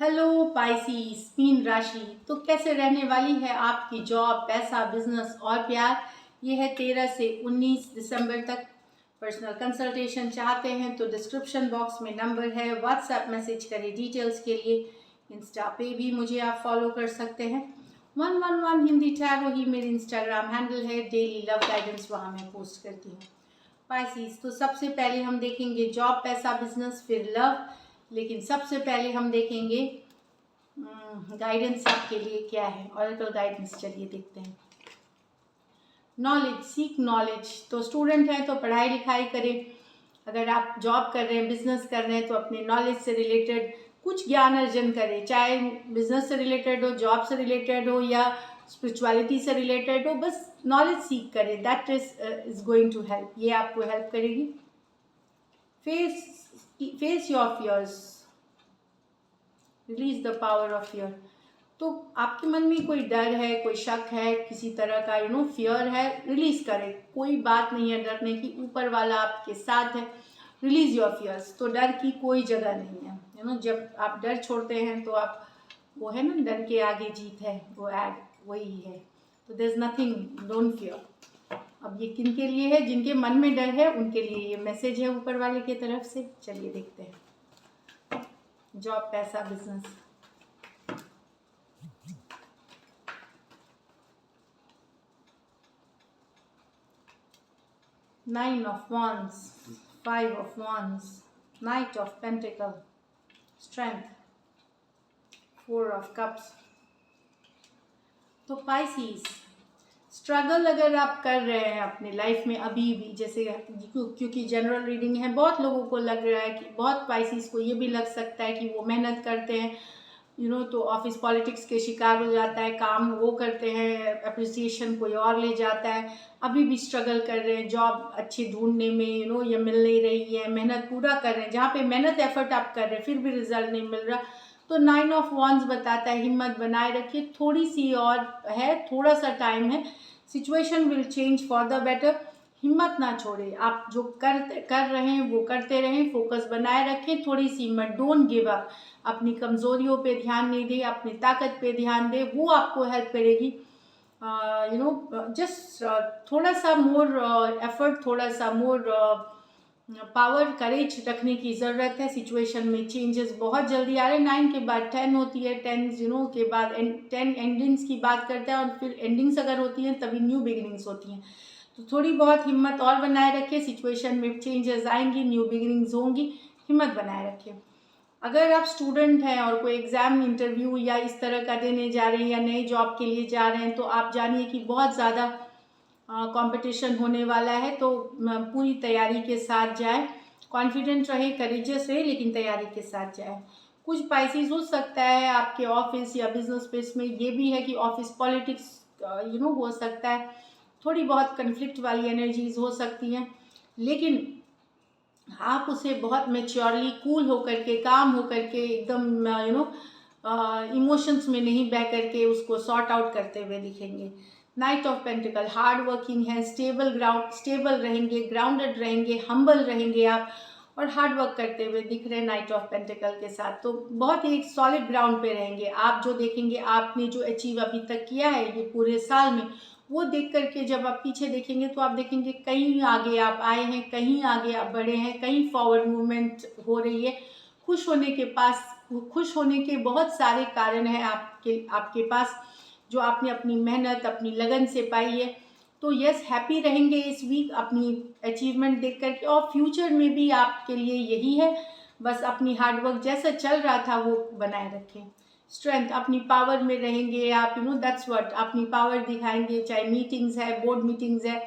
Hello पाइसीस mean राशि। तो कैसे रहने वाली है आपकी जॉब, पैसा, बिजनेस और प्यार। ये है 13 से 19 दिसंबर तक। पर्सनल कंसल्टेशन चाहते हैं तो डिस्क्रिप्शन बॉक्स में नंबर है, व्हाट्सएप मैसेज करें डिटेल्स के लिए। इंस्टा पे भी मुझे आप फॉलो कर सकते हैं। 111 हिंदी टैरो ही मेरी इंस्टाग्राम हैंडल है। डेली लव गाइडेंस वहाँ मैं पोस्ट करती हूँ। पाइसीस, तो सबसे पहले हम देखेंगे जॉब, पैसा, बिजनेस, फिर लव। लेकिन सबसे पहले हम देखेंगे गाइडेंस आपके लिए क्या है। ऑरेकल गाइडेंस, चलिए देखते हैं। Knowledge, seek knowledge. तो स्टूडेंट हैं तो पढ़ाई लिखाई करें। अगर आप जॉब कर रहे हैं, बिजनेस कर रहे हैं, तो अपने नॉलेज से रिलेटेड कुछ ज्ञान अर्जन करें। चाहे बिजनेस से रिलेटेड हो, जॉब से रिलेटेड हो या स्पिरिचुअलिटी से रिलेटेड हो, बस नॉलेज सीख करें। That is going to help. ये आपको हेल्प करेगी। Face your fears, release the power of fear. तो आपके मन में कोई डर है, कोई शक है, किसी तरह का फियर है, रिलीज करें। कोई बात नहीं है डरने की, ऊपर वाला आपके साथ है। Release your fears. तो डर की कोई जगह नहीं है। जब आप डर छोड़ते हैं तो आप, वो है ना, डर के आगे जीत है, वो एड वही है। तो there is nothing, don't fear. अब ये किन के लिए है? जिनके मन में डर है उनके लिए ये मैसेज है ऊपर वाले की तरफ से। चलिए देखते हैं जॉब, पैसा, business. Nine of Wands, Five of Wands, Knight of Pentacle, Strength, Four of Cups। तो पाइसीस, स्ट्रगल अगर आप कर रहे हैं अपनी लाइफ में अभी भी, जैसे क्योंकि जनरल रीडिंग है, बहुत लोगों को लग रहा है कि, बहुत पाइसीस को ये भी लग सकता है कि वो मेहनत करते हैं तो ऑफिस पॉलिटिक्स के शिकार हो जाता है, काम वो करते हैं, अप्रिसिएशन कोई और ले जाता है, अभी भी स्ट्रगल कर रहे हैं जॉब अच्छी ढूंढने में, ये मिल नहीं रही है, मेहनत पूरा कर रहे हैं, जहाँ पे मेहनत एफर्ट आप कर रहे हैं फिर भी रिजल्ट नहीं मिल रहा। तो 9 ऑफ वॉन्ड्स बताता है हिम्मत बनाए रखिए, थोड़ी सी और है, थोड़ा सा टाइम है, situation will change for the better. हिम्मत ना छोड़े, आप जो कर रहे हैं वो करते रहें, फोकस बनाए रखें, थोड़ी सी हिम्मत, डोंट गिव अप। अपनी कमजोरियों पे ध्यान नहीं दे, अपनी ताकत पे ध्यान दे, वो आपको हेल्प करेगी। जस्ट थोड़ा सा मोर एफर्ट, थोड़ा सा मोर पावर, करेज रखने की ज़रूरत है। सिचुएशन में चेंजेस बहुत जल्दी आ रहे हैं। 9 के बाद 10 होती है, 10 के बाद 10 एंडिंग्स की बात करते हैं, और फिर एंडिंग्स अगर होती हैं तभी न्यू बिगिनिंग्स होती हैं। तो थोड़ी बहुत हिम्मत और बनाए रखें, सिचुएशन में चेंजेस आएंगी, न्यू बिगिनिंग्स होंगी, हिम्मत बनाए रखें। अगर आप स्टूडेंट हैं और कोई एग्ज़ाम, इंटरव्यू या इस तरह का देने जा रहे हैं या नई जॉब के लिए जा रहे हैं, तो आप जानिए कि बहुत ज़्यादा कंपटीशन होने वाला है। तो पूरी तैयारी के साथ जाए, कॉन्फिडेंट रहे, करेजियस रहे, लेकिन तैयारी के साथ जाए। कुछ पाइसेस हो सकता है आपके ऑफिस या बिजनेस स्पेस में ये भी है कि ऑफिस पॉलिटिक्स हो सकता है, थोड़ी बहुत कन्फ्लिक्ट वाली एनर्जीज हो सकती हैं, लेकिन आप उसे बहुत मेच्योरली, कूल होकर के, काम होकर के, एकदम इमोशंस में नहीं बह करके उसको सॉर्ट आउट करते हुए दिखेंगे। Night of pentacle, hard working है, स्टेबल रहेंगे, ग्राउंडेड रहेंगे, हम्बल रहेंगे आप, और हार्ड वर्क करते हुए दिख रहे हैं नाइट ऑफ पेंटिकल के साथ। तो बहुत ही एक सॉलिड ग्राउंड पे रहेंगे आप। जो देखेंगे आपने जो अचीव अभी तक किया है ये पूरे साल में, वो देख करके जब आप पीछे देखेंगे तो आप देखेंगे कहीं आगे आप आए हैं, कहीं आगे आप बढ़े हैं, कहीं फॉरवर्ड मूवमेंट हो रही है। खुश होने के बहुत सारे कारण हैं आपके पास, जो आपने अपनी मेहनत, अपनी लगन से पाई है। तो यस, हैप्पी रहेंगे इस वीक अपनी अचीवमेंट देख करके, और फ्यूचर में भी आपके लिए यही है। बस अपनी हार्डवर्क जैसा चल रहा था वो बनाए रखें। स्ट्रेंथ, अपनी पावर में रहेंगे आप, दैट्स व्हाट, अपनी पावर दिखाएंगे, चाहे मीटिंग्स है, बोर्ड मीटिंग्स है,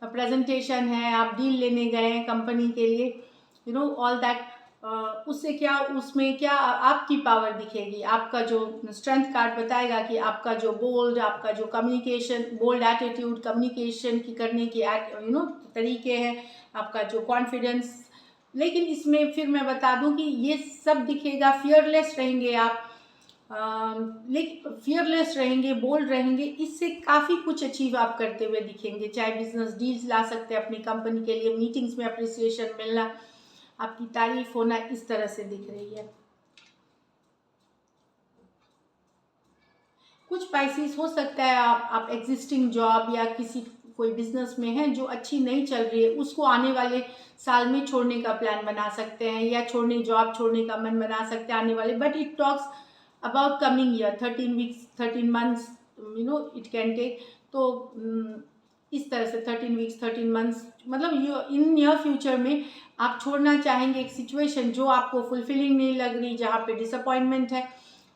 प्रेजेंटेशन है, आप डील लेने गए हैं कंपनी के लिए, ऑल दैट। उससे क्या, उसमें क्या आपकी पावर दिखेगी। आपका जो स्ट्रेंथ कार्ड बताएगा कि आपका जो आपका जो कम्युनिकेशन, बोल्ड एटीट्यूड, कम्युनिकेशन की करने के तरीके हैं, आपका जो कॉन्फिडेंस। लेकिन इसमें फिर मैं बता दूं कि ये सब दिखेगा, फियरलेस रहेंगे आप, लेकिन फियरलेस रहेंगे, बोल्ड रहेंगे, इससे काफ़ी कुछ अचीव आप करते हुए दिखेंगे। चाहे बिजनेस डील्स ला सकते हैं अपनी कंपनी के लिए, मीटिंग्स में अप्रिसिएशन मिलना, आपकी तारीफ होना, इस तरह से दिख रही है। कुछ स्पाइसेस हो सकता है आप एग्जिस्टिंग जॉब या किसी कोई बिजनेस में है जो अच्छी नहीं चल रही है, उसको आने वाले साल में छोड़ने का प्लान बना सकते हैं, या जॉब छोड़ने का मन बना सकते हैं आने वाले, but it talks about coming year, 13 weeks 13 months, it can take. तो इस तरह से 13 वीक्स 13 मंथ्स, मतलब इन नियर फ्यूचर में आप छोड़ना चाहेंगे एक सिचुएशन जो आपको फुलफिलिंग नहीं लग रही, जहाँ पे डिसअपॉइंटमेंट है।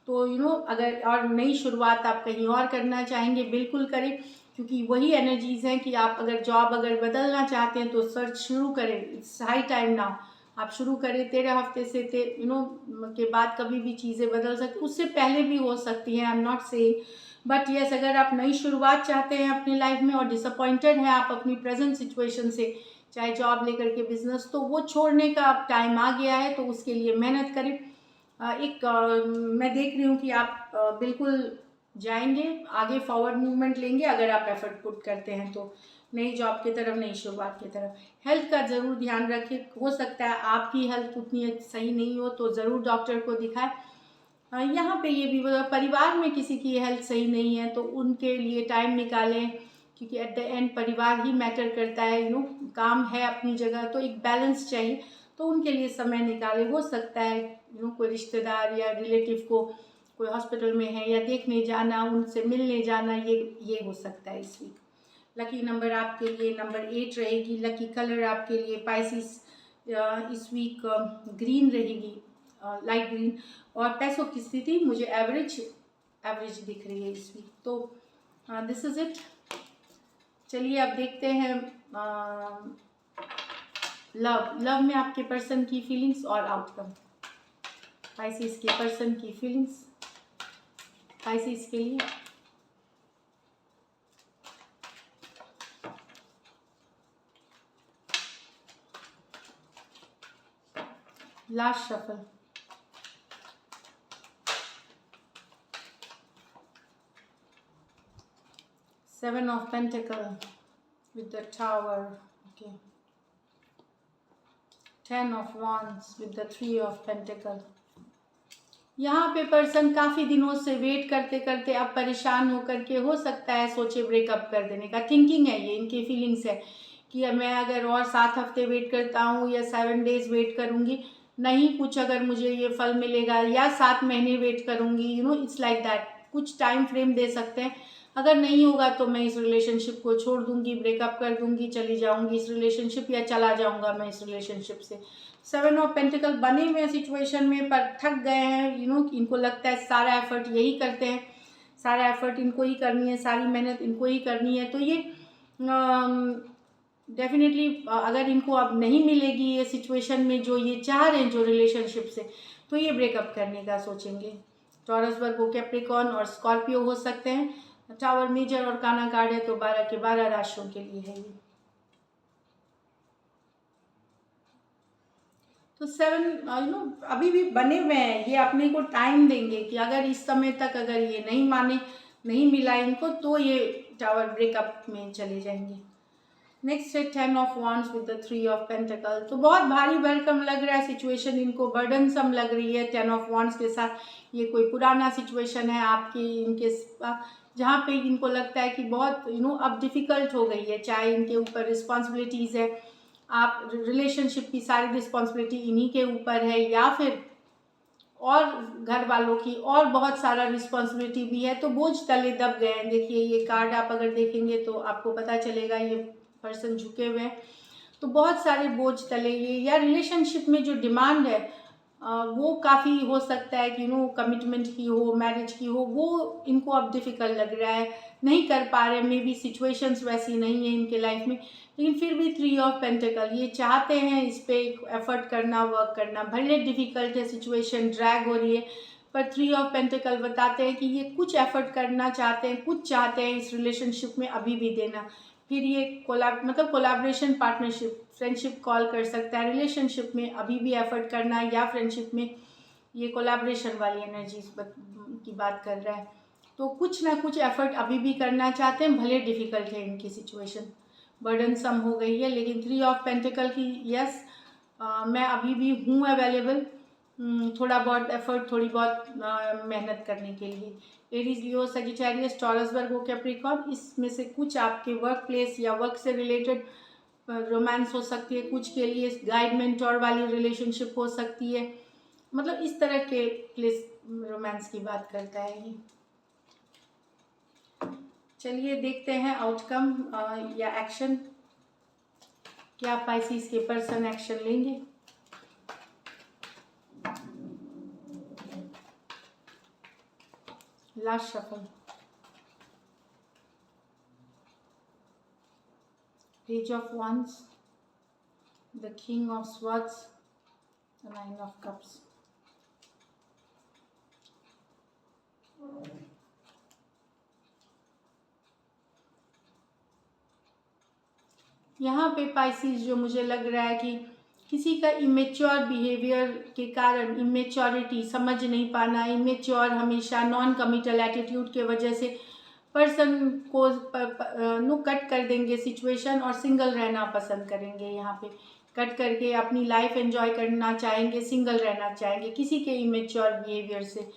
तो अगर और नई शुरुआत आप कहीं और करना चाहेंगे, बिल्कुल करें, क्योंकि वही एनर्जीज हैं कि आप अगर जॉब अगर बदलना चाहते हैं तो सर्च शुरू करें, इट्स हाई टाइम नाउ, आप शुरू करें। 13 हफ्ते से के बाद कभी भी चीज़ें बदल सकती, उससे पहले भी हो सकती हैं, I am not saying, but yes, अगर आप नई शुरुआत चाहते हैं अपनी लाइफ में और डिसअपॉइंटेड हैं आप अपनी प्रेजेंट सिचुएशन से, चाहे जॉब लेकर के बिजनेस, तो वो छोड़ने का अब टाइम आ गया है, तो उसके लिए मेहनत करें। मैं देख रही हूँ कि आप बिल्कुल जाएंगे आगे, फॉरवर्ड मूवमेंट लेंगे अगर आप एफर्ट पुट करते हैं तो, नई जॉब की तरफ, नई शुरुआत की तरफ। हेल्थ का ज़रूर ध्यान रखें, हो सकता है आपकी हेल्थ उतनी सही नहीं हो तो ज़रूर डॉक्टर को दिखाएं। यहाँ पे ये भी परिवार में किसी की हेल्थ सही नहीं है तो उनके लिए टाइम निकालें, क्योंकि एट द एंड परिवार ही मैटर करता है, काम है अपनी जगह, तो एक बैलेंस चाहिए, तो उनके लिए समय निकालें। हो सकता है कोई रिश्तेदार या रिलेटिव को कोई हॉस्पिटल में है या देखने जाना, उनसे मिलने जाना, ये हो सकता है इस वीक। लकी नंबर आपके लिए नंबर 8 रहेगी। लकी कलर आपके लिए पाइसिस इस वीक ग्रीन रहेगी, लाइट ग्रीन। और पैसों की स्थिति मुझे एवरेज दिख रही है इस वीक। तो दिस इज इट। चलिए अब देखते हैं लव में आपके पर्सन की फीलिंग्स और आउटकम। पाइसिस के पर्सन की फीलिंग्स पाइसिस के लिए। Last shuffle. Seven of Pentacles with the Tower. Okay. 10 of Wands with the 3 of Pentacles. यहाँ पे पर्सन काफ़ी दिनों से वेट करते करते अब परेशान होकर के, हो सकता है सोचे ब्रेकअप कर देने का, थिंकिंग है ये, इनकी फीलिंग्स है कि मैं अगर और 7 हफ्ते वेट करता हूँ या 7 डेज वेट करूँगी, नहीं कुछ अगर मुझे ये फल मिलेगा, या 7 महीने वेट करूँगी, इट्स लाइक दैट, कुछ टाइम फ्रेम दे सकते हैं। अगर नहीं होगा तो मैं इस रिलेशनशिप को छोड़ दूंगी, ब्रेकअप कर दूंगी, चली जाऊंगी इस रिलेशनशिप, या चला जाऊंगा मैं इस रिलेशनशिप से। 7 ऑफ पेंटिकल बने हुए सिचुएशन में, पर थक गए हैं, इनको लगता है सारा एफर्ट यही करते हैं, सारा एफर्ट इनको ही करनी है, सारी मेहनत इनको ही करनी है, तो ये डेफिनेटली अगर इनको अब नहीं मिलेगी ये सिचुएशन में जो ये चाह रहे हैं जो रिलेशनशिप से, तो ये ब्रेकअप करने का सोचेंगे। टॉरस, वर्गो, कैप्रिकॉर्न और स्कॉर्पियो हो सकते हैं। टावर मेजर और काना कार्ड है, तो 12 के 12 राशियों के लिए है ये। तो 7 अभी भी बने हुए हैं, ये अपने को टाइम देंगे कि अगर इस समय तक अगर ये नहीं माने, नहीं मिला इनको, तो ये टावर ब्रेकअप में चले जाएंगे। नेक्स्ट है 10 of wands with the 3 of pentacle. तो बहुत भारी भरकम लग रहा है सिचुएशन, इनको बर्डनसम लग रही है 10 ऑफ वांड्स के साथ। ये कोई पुराना सिचुएशन है आपकी, इनके जहाँ पे इनको लगता है कि बहुत अब डिफ़िकल्ट हो गई है, चाहे इनके ऊपर रिस्पॉन्सिबिलिटीज़ है, आप रिलेशनशिप की सारी रिस्पॉन्सिबिलिटी इन्हीं के ऊपर है, या फिर और घर वालों की और बहुत सारा रिस्पॉन्सिबिलिटी भी है, तो बोझ तले दब गए हैं। देखिए ये कार्ड आप अगर देखेंगे तो आपको पता चलेगा, ये पर्सन झुके हुए हैं, तो बहुत सारे बोझ तले ये, या रिलेशनशिप में जो डिमांड है वो काफ़ी हो सकता है कि कमिटमेंट की हो, मैरिज की हो, वो इनको अब डिफ़िकल्ट लग रहा है, नहीं कर पा रहे, मे बी सिचुएशंस वैसी नहीं है इनके लाइफ में, लेकिन फिर भी 3 ऑफ पेंटिकल ये चाहते हैं इस पे एफर्ट करना, वर्क करना, भले डिफ़िकल्ट है, सिचुएशन ड्रैग हो रही है, पर 3 ऑफ पेंटिकल बताते हैं कि ये कुछ एफर्ट करना चाहते हैं, कुछ चाहते हैं इस रिलेशनशिप में अभी भी देना। फिर ये कोलैबोरेशन, पार्टनरशिप, फ्रेंडशिप कॉल कर सकता है, रिलेशनशिप में अभी भी एफर्ट करना, या फ्रेंडशिप में ये कोलैबोरेशन वाली एनर्जीज की बात कर रहा है, तो कुछ ना कुछ एफर्ट अभी भी करना चाहते हैं, भले डिफ़िकल्ट है इनकी सिचुएशन, बर्डनसम हो गई है, लेकिन 3 ऑफ पेंटिकल की यस मैं अभी भी हूँ अवेलेबल, थोड़ा बहुत एफर्ट, थोड़ी बहुत मेहनत करने के लिए। एरीज, लियो, सजिटेरियस, टॉरस, वर्गो, कैप्रिकॉर्न, इसमें से कुछ आपके वर्क प्लेस या वर्क से रिलेटेड रोमांस हो सकती है, कुछ के लिए गाइड मेंटोर वाली रिलेशनशिप हो सकती है। मतलब इस तरह के प्लेस रोमांस की बात करता है ये। चलिए देखते हैं आउटकम या एक्शन, क्या पाइसिस के पर्सन एक्शन लेंगे। Last shuffle, page of wands, the king of swords, the 9 of cups। यहाँ पे पाइसिस जो मुझे लग रहा है कि किसी का इमेच्योर बिहेवियर के कारण, इमेच्योरिटी, समझ नहीं पाना, इमेच्योर, हमेशा नॉन कमिटल एटीट्यूड के वजह से पर्सन को नो कट कर देंगे सिचुएशन और सिंगल रहना पसंद करेंगे। यहाँ पे कट करके अपनी लाइफ एंजॉय करना चाहेंगे, सिंगल रहना चाहेंगे किसी के इमेच्योर बिहेवियर से।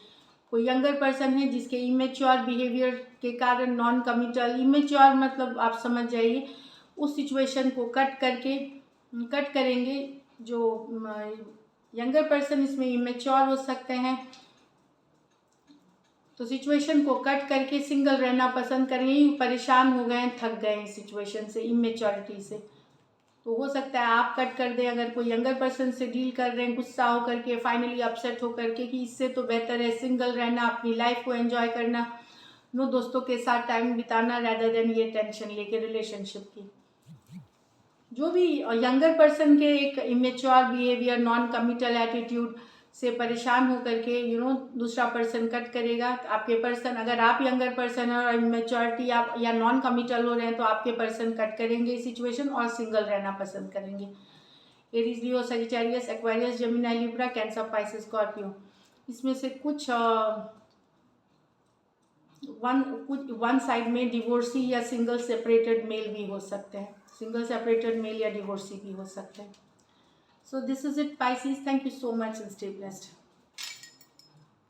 कोई यंगर पर्सन है जिसके इमेच्योर बिहेवियर के कारण, नॉन कमिटल, इमेच्योर मतलब आप समझ जाइए, उस सिचुएशन को कट करेंगे। जो यंगर पर्सन इसमें इमेच्योर हो सकते हैं, तो सिचुएशन को कट करके सिंगल रहना पसंद करेंगे। परेशान हो गए हैं, थक गए हैं सिचुएशन से, इमेच्योरिटी से। तो हो सकता है आप कट कर दें। अगर कोई यंगर पर्सन से डील कर रहे हैं गुस्सा होकर के, फाइनली अपसेट होकर के, कि इससे तो बेहतर है सिंगल रहना, अपनी लाइफ को एंजॉय करना, नो दोस्तों के साथ टाइम बिताना, रैदर देन ये टेंशन लेके रिलेशनशिप की। जो भी यंगर पर्सन के एक immature behaviour, non committal attitude से परेशान होकर के दूसरा पर्सन कट करेगा। आपके पर्सन, अगर आप यंगर पर्सन है और इमेच्योरिटी आप या नॉन कमिटल हो रहे हैं, तो आपके पर्सन कट करेंगे सिचुएशन और सिंगल रहना पसंद करेंगे। Aries, Leo, Sagittarius, Aquarius, Gemini, Libra, Cancer, Pisces, Scorpio, इसमें से कुछ वन साइड में डिवोर्सी या सिंगल सेपरेटेड मेल भी हो सकते हैं, सिंगल सेपरेटेड मेल या डिवोर्सी भी हो सकते हैं। So this is it Pisces, thank you so much and stay blessed.